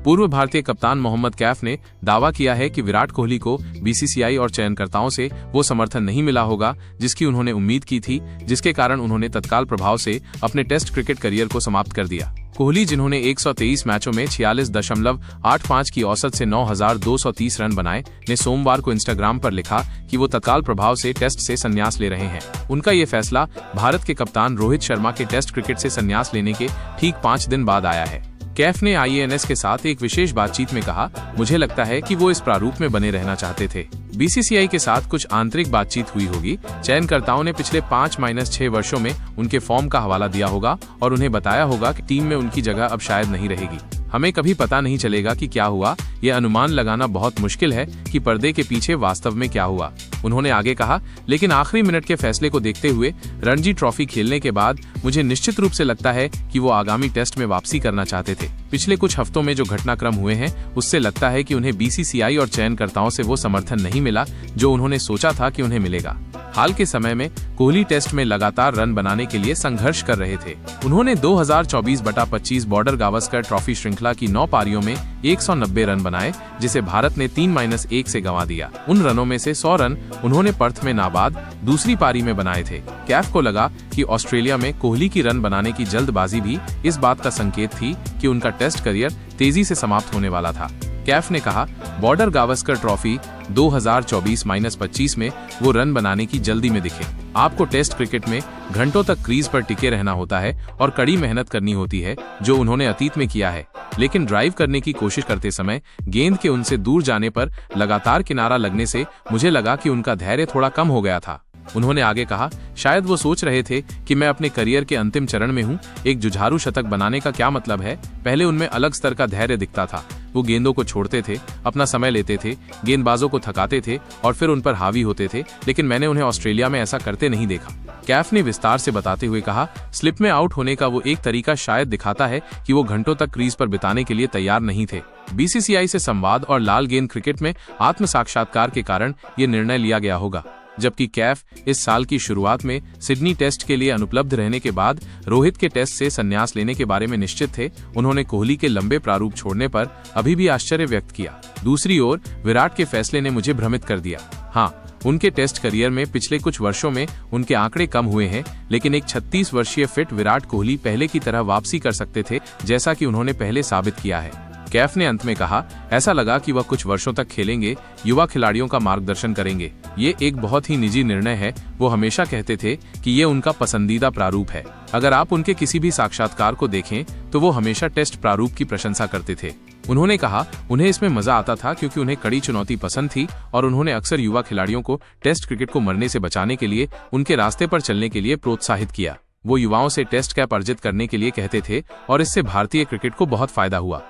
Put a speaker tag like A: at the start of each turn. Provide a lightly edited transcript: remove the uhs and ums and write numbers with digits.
A: पूर्व भारतीय कप्तान मोहम्मद कैफ ने दावा किया है कि विराट कोहली को बीसीसीआई और चयनकर्ताओं से वो समर्थन नहीं मिला होगा जिसकी उन्होंने उम्मीद की थी, जिसके कारण उन्होंने तत्काल प्रभाव से अपने टेस्ट क्रिकेट करियर को समाप्त कर दिया। कोहली, जिन्होंने 123 मैचों में 46.85 की औसत से 9,230 रन बनाए, ने सोमवार को इंस्टाग्राम पर लिखा कि वो तत्काल प्रभाव से टेस्ट से संन्यास ले रहे हैं। उनका ये फैसला भारत के कप्तान रोहित शर्मा के टेस्ट क्रिकेट से संन्यास लेने के ठीक 5 दिन बाद आया है। कैफ ने IANS के साथ एक विशेष बातचीत में कहा, मुझे लगता है कि वो इस प्रारूप में बने रहना चाहते थे। बीसीसीआई के साथ कुछ आंतरिक बातचीत हुई होगी। चयनकर्ताओं ने पिछले 5-6 वर्षों में उनके फॉर्म का हवाला दिया होगा और उन्हें बताया होगा कि टीम में उनकी जगह अब शायद नहीं रहेगी। हमें कभी पता नहीं चलेगा कि क्या हुआ। ये अनुमान लगाना बहुत मुश्किल है कि पर्दे के पीछे वास्तव में क्या हुआ। उन्होंने आगे कहा, लेकिन आखिरी मिनट के फैसले को देखते हुए रणजी ट्रॉफी खेलने के बाद मुझे निश्चित रूप से लगता है कि वो आगामी टेस्ट में वापसी करना चाहते थे। पिछले कुछ हफ्तों में जो घटनाक्रम हुए हैं उससे लगता है कि उन्हें बीसीसीआई और चयनकर्ताओं से वो समर्थन नहीं मिला जो उन्होंने सोचा था कि उन्हें मिलेगा। हाल के समय में कोहली टेस्ट में लगातार रन बनाने के लिए संघर्ष कर रहे थे। उन्होंने 2024/25 बॉर्डर गावस्कर ट्रॉफी श्रृंखला की 9 पारियों में 190 रन बनाए, जिसे भारत ने 3-1 से गंवा दिया। उन रनों में से 100 रन उन्होंने पर्थ में नाबाद दूसरी पारी में बनाए थे। कैफ को लगा कि ऑस्ट्रेलिया में कोहली की रन बनाने की जल्दबाजी भी इस बात का संकेत थी कि उनका टेस्ट करियर तेजी से समाप्त होने वाला था। कैफ ने कहा, बॉर्डर गावस्कर ट्रॉफी 2024-25 में वो रन बनाने की जल्दी में दिखे। आपको टेस्ट क्रिकेट में घंटों तक क्रीज पर टिके रहना होता है और कड़ी मेहनत करनी होती है, जो उन्होंने अतीत में किया है। लेकिन ड्राइव करने की कोशिश करते समय गेंद के उनसे दूर जाने पर लगातार किनारा लगने से मुझे लगा कि उनका धैर्य थोड़ा कम हो गया था। उन्होंने आगे कहा, शायद वो सोच रहे थे कि मैं अपने करियर के अंतिम चरण में हूँ। एक जुझारू शतक बनाने का क्या मतलब है? पहले उनमें अलग स्तर का धैर्य दिखता था। वो गेंदों को छोड़ते थे, अपना समय लेते थे, गेंदबाजों को थकाते थे और फिर उन पर हावी होते थे, लेकिन मैंने उन्हें ऑस्ट्रेलिया में ऐसा करते नहीं देखा। कैफ ने विस्तार से बताते हुए कहा, स्लिप में आउट होने का वो एक तरीका शायद दिखाता है कि वो घंटों तक क्रीज पर बिताने के लिए तैयार नहीं थे। बीसीसीआई से संवाद और लाल गेंद क्रिकेट में आत्म साक्षात्कार के कारण ये निर्णय लिया गया होगा। जबकि कैफ इस साल की शुरुआत में सिडनी टेस्ट के लिए अनुपलब्ध रहने के बाद रोहित के टेस्ट से संन्यास लेने के बारे में निश्चित थे, उन्होंने कोहली के लंबे प्रारूप छोड़ने पर अभी भी आश्चर्य व्यक्त किया। दूसरी ओर विराट के फैसले ने मुझे भ्रमित कर दिया। हाँ, उनके टेस्ट करियर में पिछले कुछ वर्षों में उनके आंकड़े कम हुए हैं, लेकिन एक 36 वर्षीय फिट विराट कोहली पहले की तरह वापसी कर सकते थे, जैसा कि उन्होंने पहले साबित किया है। कैफ ने अंत में कहा, ऐसा लगा कि वह कुछ वर्षों तक खेलेंगे, युवा खिलाड़ियों का मार्गदर्शन करेंगे। ये एक बहुत ही निजी निर्णय है। वो हमेशा कहते थे कि ये उनका पसंदीदा प्रारूप है। अगर आप उनके किसी भी साक्षात्कार को देखें तो वो हमेशा टेस्ट प्रारूप की प्रशंसा करते थे। उन्होंने कहा, उन्हें इसमें मजा आता था क्योंकि उन्हें कड़ी चुनौती पसंद थी और उन्होंने अक्सर युवा खिलाड़ियों को टेस्ट क्रिकेट को मरने से बचाने के लिए उनके रास्ते पर चलने के लिए प्रोत्साहित किया। वो युवाओं से टेस्ट कैप अर्जित करने के लिए कहते थे और इससे भारतीय क्रिकेट को बहुत फायदा हुआ।